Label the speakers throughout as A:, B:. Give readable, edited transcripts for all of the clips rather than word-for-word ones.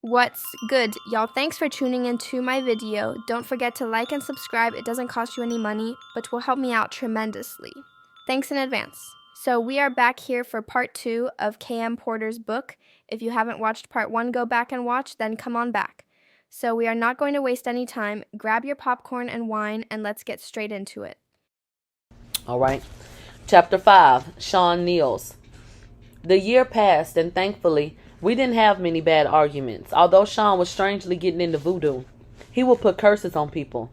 A: What's good, y'all? Thanks for tuning into my video. Don't forget to like and subscribe. It doesn't cost you any money, but will help me out tremendously. Thanks in advance. So we are back here for part 2 of KM Porter's book. If you haven't watched part 1, go back and watch, then come on back. So we are not going to waste any time. Grab your popcorn and wine, and let's get straight into it.
B: All right. Chapter 5, Sean kneels. The year passed, and thankfully, we didn't have many bad arguments. Although Sean was strangely getting into voodoo, he would put curses on people.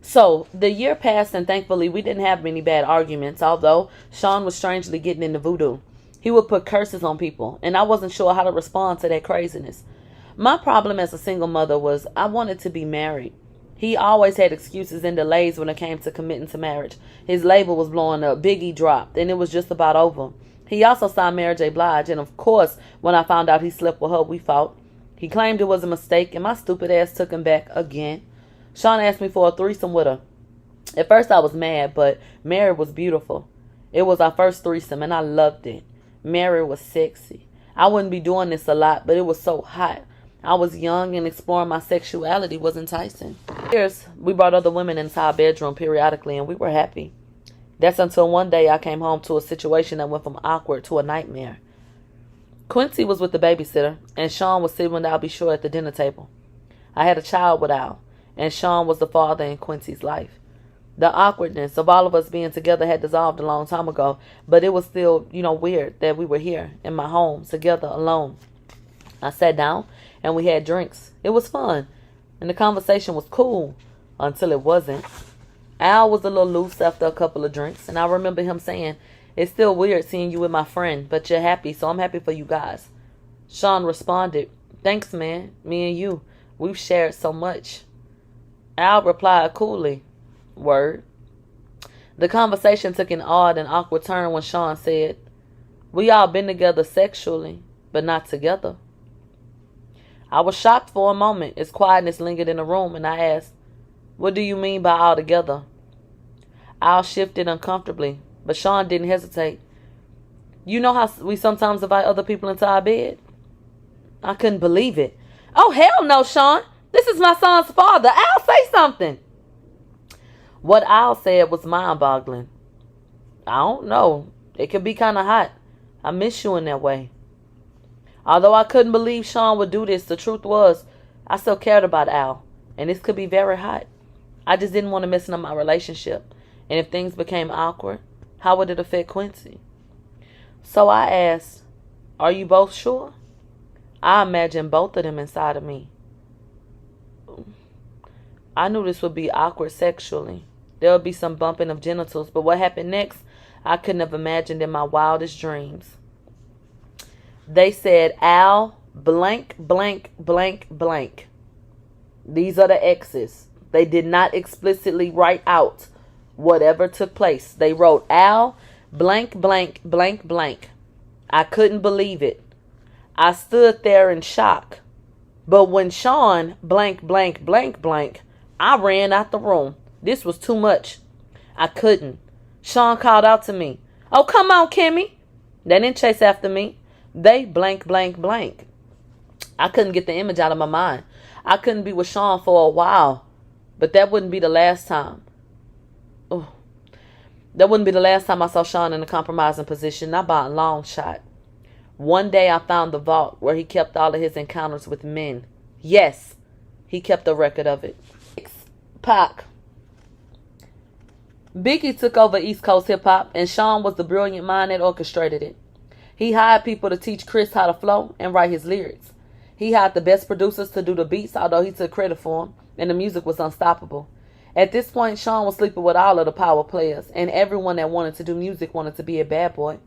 B: So, the year passed, and thankfully, we didn't have many bad arguments. Although Sean was strangely getting into voodoo, he would put curses on people, and I wasn't sure how to respond to that craziness. My problem as a single mother was I wanted to be married. He always had excuses and delays when it came to committing to marriage. His label was blowing up, Biggie dropped, and it was just about over. He also signed Mary J. Blige, and of course, when I found out he slept with her, we fought. He claimed it was a mistake, and my stupid ass took him back again. Sean asked me for a threesome with her. At first, I was mad, but Mary was beautiful. It was our first threesome, and I loved it. Mary was sexy. I wouldn't be doing this a lot, but it was so hot. I was young, and exploring my sexuality was enticing. Years, we brought other women into our bedroom periodically, and we were happy. That's until one day I came home to a situation that went from awkward to a nightmare. Quincy was with the babysitter, and Sean was sitting with Al B. Shore at the dinner table. I had a child with Al, and Sean was the father in Quincy's life. The awkwardness of all of us being together had dissolved a long time ago, but it was still, weird that we were here in my home together alone. I sat down, and we had drinks. It was fun, and the conversation was cool until it wasn't. Al was a little loose after a couple of drinks, and I remember him saying, "It's still weird seeing you with my friend, but you're happy, so I'm happy for you guys." Sean responded, "Thanks, man. Me and you, we've shared so much." Al replied coolly, "Word." The conversation took an odd and awkward turn when Sean said, "We all been together sexually, but not together." I was shocked for a moment as quietness lingered in the room, and I asked, "What do you mean by all together?" Al shifted uncomfortably, but Sean didn't hesitate. "You know how we sometimes invite other people into our bed?" I couldn't believe it. "Oh, hell no, Sean. This is my son's father. Al, say something." What Al said was mind-boggling. "I don't know. It could be kind of hot. I miss you in that way." Although I couldn't believe Sean would do this, the truth was I still cared about Al, and this could be very hot. I just didn't want to mess up my relationship. And if things became awkward, how would it affect Quincy? So I asked, "Are you both sure?" I imagined both of them inside of me. I knew this would be awkward sexually. There would be some bumping of genitals, but what happened next, I couldn't have imagined in my wildest dreams. They said Al blank, blank, blank, blank. These are the X's. They did not explicitly write out whatever took place. They wrote Al blank, blank, blank, blank. I couldn't believe it. I stood there in shock. But when Sean blank, blank, blank, blank, I ran out the room. This was too much. I couldn't. Sean called out to me, "Oh, come on, Kimmy." They didn't chase after me. They blank, blank, blank. I couldn't get the image out of my mind. I couldn't be with Sean for a while. But that wouldn't be the last time. That wouldn't be the last time I saw Sean in a compromising position, not by a long shot. One day I found the vault where he kept all of his encounters with men. Yes, he kept a record of it. Pac. Biggie took over East Coast hip-hop, and Sean was the brilliant mind that orchestrated it. He hired people to teach Chris how to flow and write his lyrics. He hired the best producers to do the beats, although he took credit for them, and the music was unstoppable. At this point, Sean was sleeping with all of the power players, and everyone that wanted to do music wanted to be a bad boy.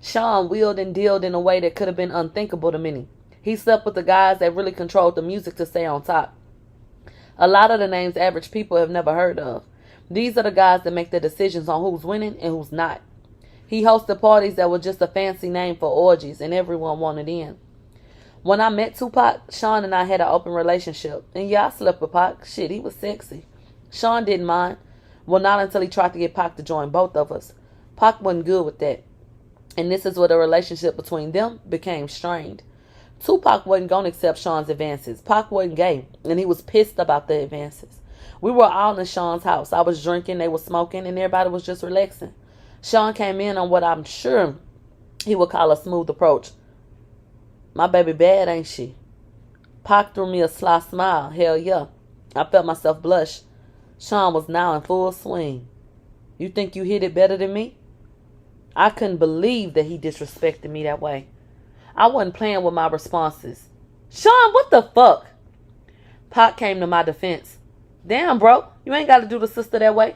B: Sean wheeled and dealed in a way that could have been unthinkable to many. He slept with the guys that really controlled the music to stay on top. A lot of the names average people have never heard of. These are the guys that make the decisions on who's winning and who's not. He hosted parties that were just a fancy name for orgies, and everyone wanted in. When I met Tupac, Sean and I had an open relationship. And yeah, I slept with Pac. Shit, he was sexy. Sean didn't mind. Well, not until he tried to get Pac to join both of us. Pac wasn't good with that. And this is where the relationship between them became strained. Tupac wasn't going to accept Sean's advances. Pac wasn't gay, and he was pissed about the advances. We were all in Sean's house. I was drinking, they were smoking, and everybody was just relaxing. Sean came in on what I'm sure he would call a smooth approach. My baby bad, ain't she? Pac threw me a sly smile. Hell yeah. I felt myself blush. Sean was now in full swing. You think you hit it better than me? I couldn't believe that he disrespected me that way. I wasn't playing with my responses. Sean, what the fuck? Pac came to my defense. Damn, bro, you ain't got to do the sister that way.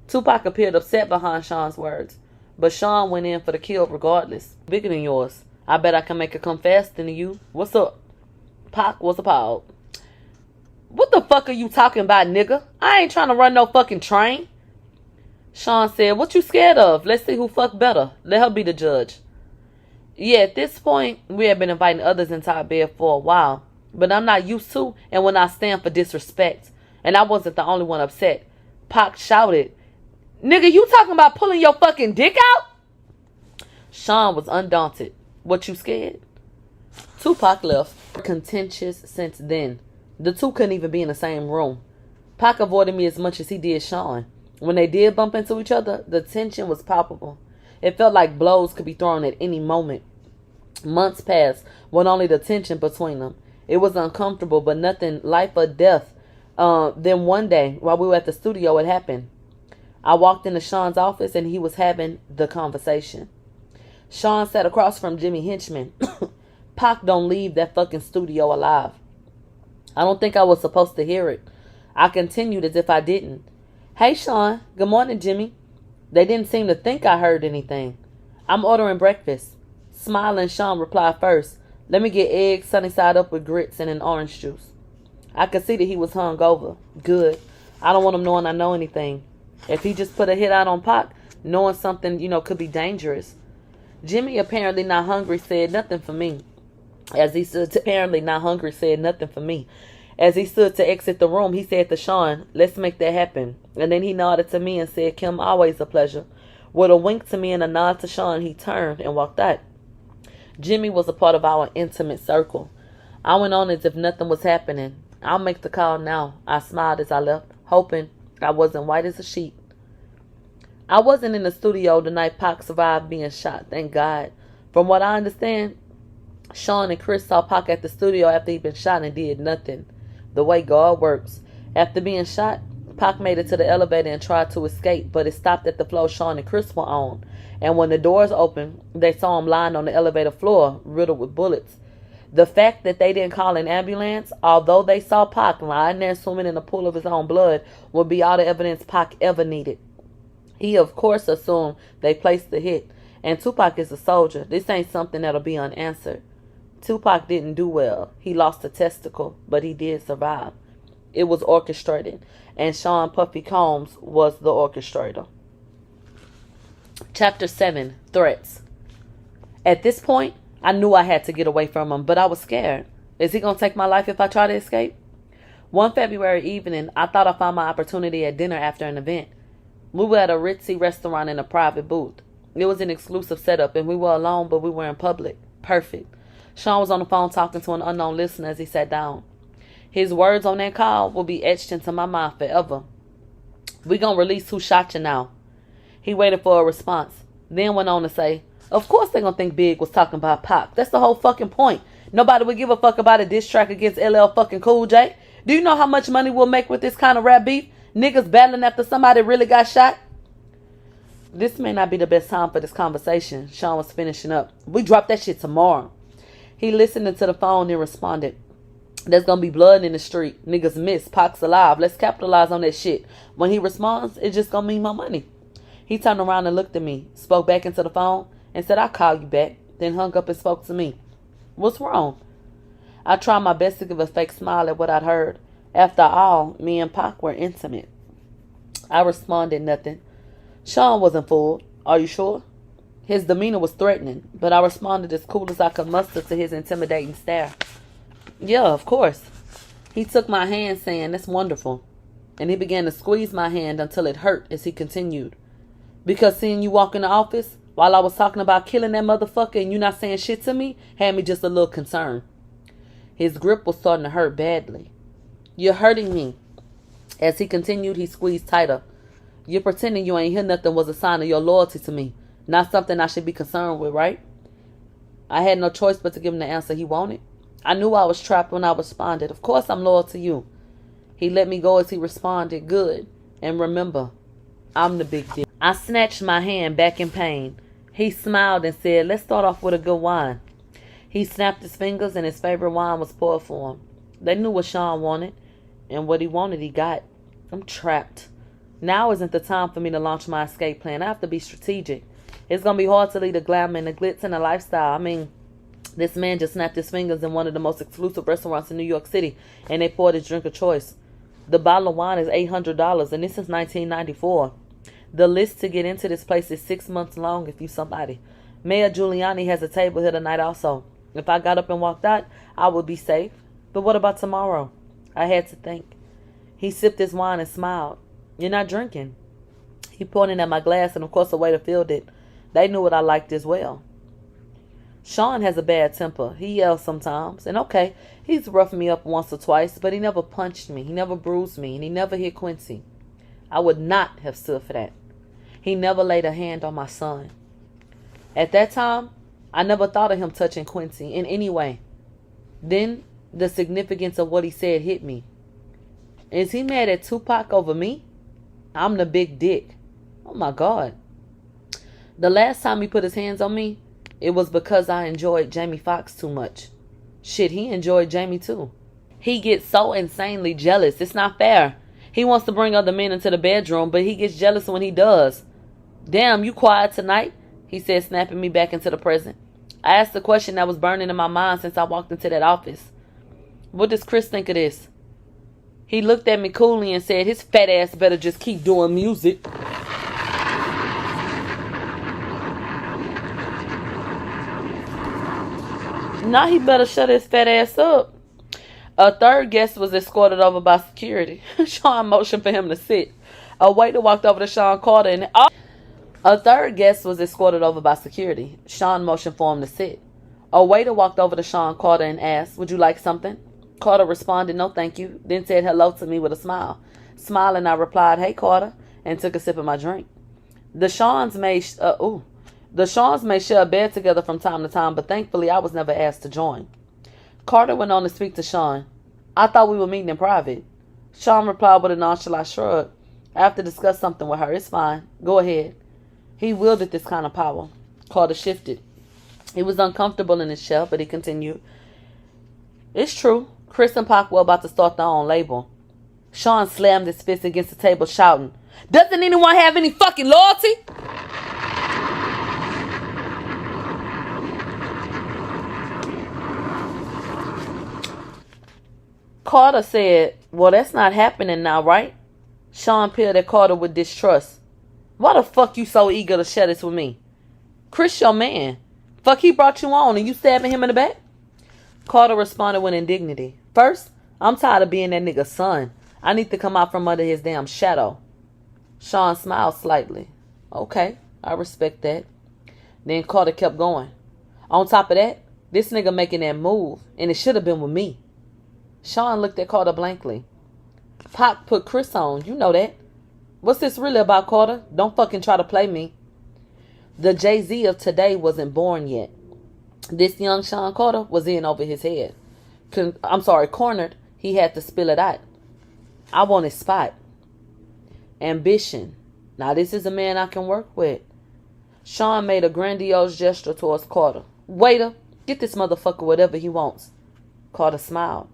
B: Tupac appeared upset behind Sean's words, but Sean went in for the kill regardless. Bigger than yours. I bet I can make her come faster than you. What's up? Pac was appalled. What the fuck are you talking about, nigga? I ain't trying to run no fucking train. Sean said, what you scared of? Let's see who fuck better. Let her be the judge. Yeah, at this point, we had been inviting others into our bed for a while, but I'm not used to and will not stand for disrespect. And I wasn't the only one upset. Pac shouted, nigga, you talking about pulling your fucking dick out? Sean was undaunted. What, you scared? Tupac left. Contentious since then. The two couldn't even be in the same room. Pac avoided me as much as he did Sean. When they did bump into each other, the tension was palpable. It felt like blows could be thrown at any moment. Months passed with only the tension between them. It was uncomfortable, but nothing life or death. Then one day, while we were at the studio, it happened. I walked into Sean's office and he was having the conversation. Sean sat across from Jimmy Henchman. Pac don't leave that fucking studio alive. I don't think I was supposed to hear it. I continued as if I didn't. Hey, Sean. Good morning, Jimmy. They didn't seem to think I heard anything. I'm ordering breakfast. Smiling, Sean replied first. Let me get eggs sunny side up with grits and an orange juice. I could see that he was hungover. Good. I don't want him knowing I know anything. If he just put a hit out on Pac, knowing something, could be dangerous. Jimmy, apparently not hungry, said nothing for me. As he stood to exit the room, he said to Sean, let's make that happen. And then he nodded to me and said, Kim, always a pleasure. With a wink to me and a nod to Sean, he turned and walked out. Jimmy was a part of our intimate circle. I went on as if nothing was happening. I'll make the call now. I smiled as I left, hoping I wasn't white as a sheet. I wasn't in the studio the night Pac survived being shot, thank God. From what I understand, Sean and Chris saw Pac at the studio after he'd been shot and did nothing. The way God works. After being shot, Pac made it to the elevator and tried to escape, but it stopped at the floor Sean and Chris were on. And when the doors opened, they saw him lying on the elevator floor, riddled with bullets. The fact that they didn't call an ambulance, although they saw Pac lying there swimming in a pool of his own blood, would be all the evidence Pac ever needed. He, of course, assumed they placed the hit. And Tupac is a soldier. This ain't something that'll be unanswered. Tupac didn't do well. He lost a testicle, but he did survive. It was orchestrated, and Sean Puffy Combs was the orchestrator. Chapter 7, Threats. At this point, I knew I had to get away from him, but I was scared. Is he going to take my life if I try to escape? One February evening, I thought I found my opportunity at dinner after an event. We were at a ritzy restaurant in a private booth. It was an exclusive setup, and we were alone, but we were in public. Perfect. Sean was on the phone talking to an unknown listener as he sat down. His words on that call will be etched into my mind forever. We gonna release who shot you now. He waited for a response, then went on to say, of course they gonna think Big was talking about Pac. That's the whole fucking point. Nobody would give a fuck about a diss track against LL fucking Cool J. Do you know how much money we'll make with this kind of rap beef? Niggas battling after somebody really got shot? This may not be the best time for this conversation. Sean was finishing up. We drop that shit tomorrow. He listened into the phone and responded, there's gonna be blood in the street. Niggas miss. Pac's alive. Let's capitalize on that shit. When he responds, it's just gonna mean more money. He turned around and looked at me, spoke back into the phone, and said, I'll call you back. Then hung up and spoke to me. What's wrong? I tried my best to give a fake smile at what I'd heard. After all, me and Pac were intimate. I responded nothing. Sean wasn't fooled. Are you sure? His demeanor was threatening, but I responded as cool as I could muster to his intimidating stare. Yeah, of course. He took my hand saying, that's wonderful. And he began to squeeze my hand until it hurt as he continued. Because seeing you walk in the office while I was talking about killing that motherfucker and you not saying shit to me had me just a little concerned. His grip was starting to hurt badly. "You're hurting me." As he continued, he squeezed tighter. "You're pretending you ain't hear nothing was a sign of your loyalty to me. Not something I should be concerned with, right?" I had no choice but to give him the answer he wanted. I knew I was trapped when I responded. "Of course I'm loyal to you." He let me go as he responded. "Good. And remember, I'm the big deal." I snatched my hand back in pain. He smiled and said, "Let's start off with a good wine." He snapped his fingers and his favorite wine was poured for him. They knew what Sean wanted, and what he wanted he got. I'm trapped. Now isn't the time for me to launch my escape plan. I have to be strategic. It's going to be hard to lead the glamour and the glitz and the lifestyle. I mean, this man just snapped his fingers in one of the most exclusive restaurants in New York City, and they poured his drink of choice. The bottle of wine is $800, and this is 1994. The list to get into this place is 6 months long if you somebody. Mayor Giuliani has a table here tonight also. If I got up and walked out, I would be safe. But what about tomorrow? I had to think. He sipped his wine and smiled. "You're not drinking." He pointed at my glass, and of course the waiter filled it. They knew what I liked as well. Sean has a bad temper. He yells sometimes. And okay, he's roughed me up once or twice, but he never punched me. He never bruised me, and he never hit Quincy. I would not have stood for that. He never laid a hand on my son. At that time, I never thought of him touching Quincy in any way. Then the significance of what he said hit me. Is he mad at Tupac over me? I'm the big dick. Oh my God. The last time he put his hands on me, it was because I enjoyed Jamie Foxx too much. Shit, he enjoyed Jamie too. He gets so insanely jealous. It's not fair. He wants to bring other men into the bedroom, but he gets jealous when he does. "Damn, you quiet tonight?" he said, snapping me back into the present. I asked the question that was burning in my mind since I walked into that office. "What does Chris think of this?" He looked at me coolly and said, "His fat ass better just keep doing music." Now he better shut his fat ass up. A third guest was escorted over by security. Sean motioned for him to sit. A waiter walked over to Sean Carter and... A third guest was escorted over by security. Sean motioned for him to sit. A waiter walked over to Sean Carter and asked, "Would you like something?" Carter responded, "No, thank you," then said hello to me with a smile. Smiling, I replied, "Hey, Carter," and took a sip of my drink. The Seans may share a bed together from time to time, but thankfully I was never asked to join. Carter went on to speak to Sean. "I thought we were meeting in private." Sean replied with a nonchalant shrug. "I have to discuss something with her. It's fine. Go ahead." He wielded this kind of power. Carter shifted. He was uncomfortable in his chair, but he continued. "It's true. Chris and Pac were about to start their own label." Sean slammed his fist against the table, shouting, "Doesn't anyone have any fucking loyalty?" Carter said, "Well, that's not happening now, right?" Sean peered at Carter with distrust. "Why the fuck you so eager to share this with me? Chris your man. Fuck, he brought you on and you stabbing him in the back?" Carter responded with indignity. "First, I'm tired of being that nigga's son. I need to come out from under his damn shadow." Sean smiled slightly. "Okay, I respect that." Then Carter kept going. "On top of that, this nigga making that move, and it should have been with me." Sean looked at Carter blankly. "Pac put Chris on, you know that. What's this really about, Carter? Don't fucking try to play me." The Jay-Z of today wasn't born yet. This young Sean Carter was in over his head. Cornered, he had to spill it out. I want his spot. Ambition. Now this is a man I can work with. Sean made a grandiose gesture towards Carter. "Waiter, get this motherfucker whatever he wants." Carter smiled.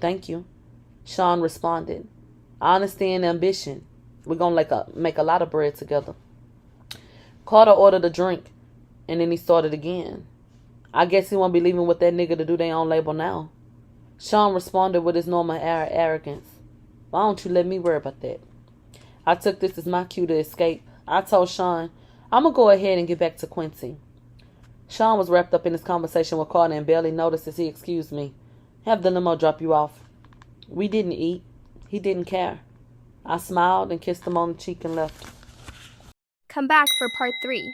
B: "Thank you." Sean responded. "Honesty and ambition. We're going to make a lot of bread together." Carter ordered a drink, and then he started again. "I guess he won't be leaving with that nigga to do their own label now." Sean responded with his normal arrogance. "Why don't you let me worry about that?" I took this as my cue to escape. I told Sean, "I'm going to go ahead and get back to Quincy." Sean was wrapped up in his conversation with Carter and barely noticed as he excused me. "Have the limo drop you off." We didn't eat. He didn't care. I smiled and kissed him on the cheek and left.
A: Come back for part 3.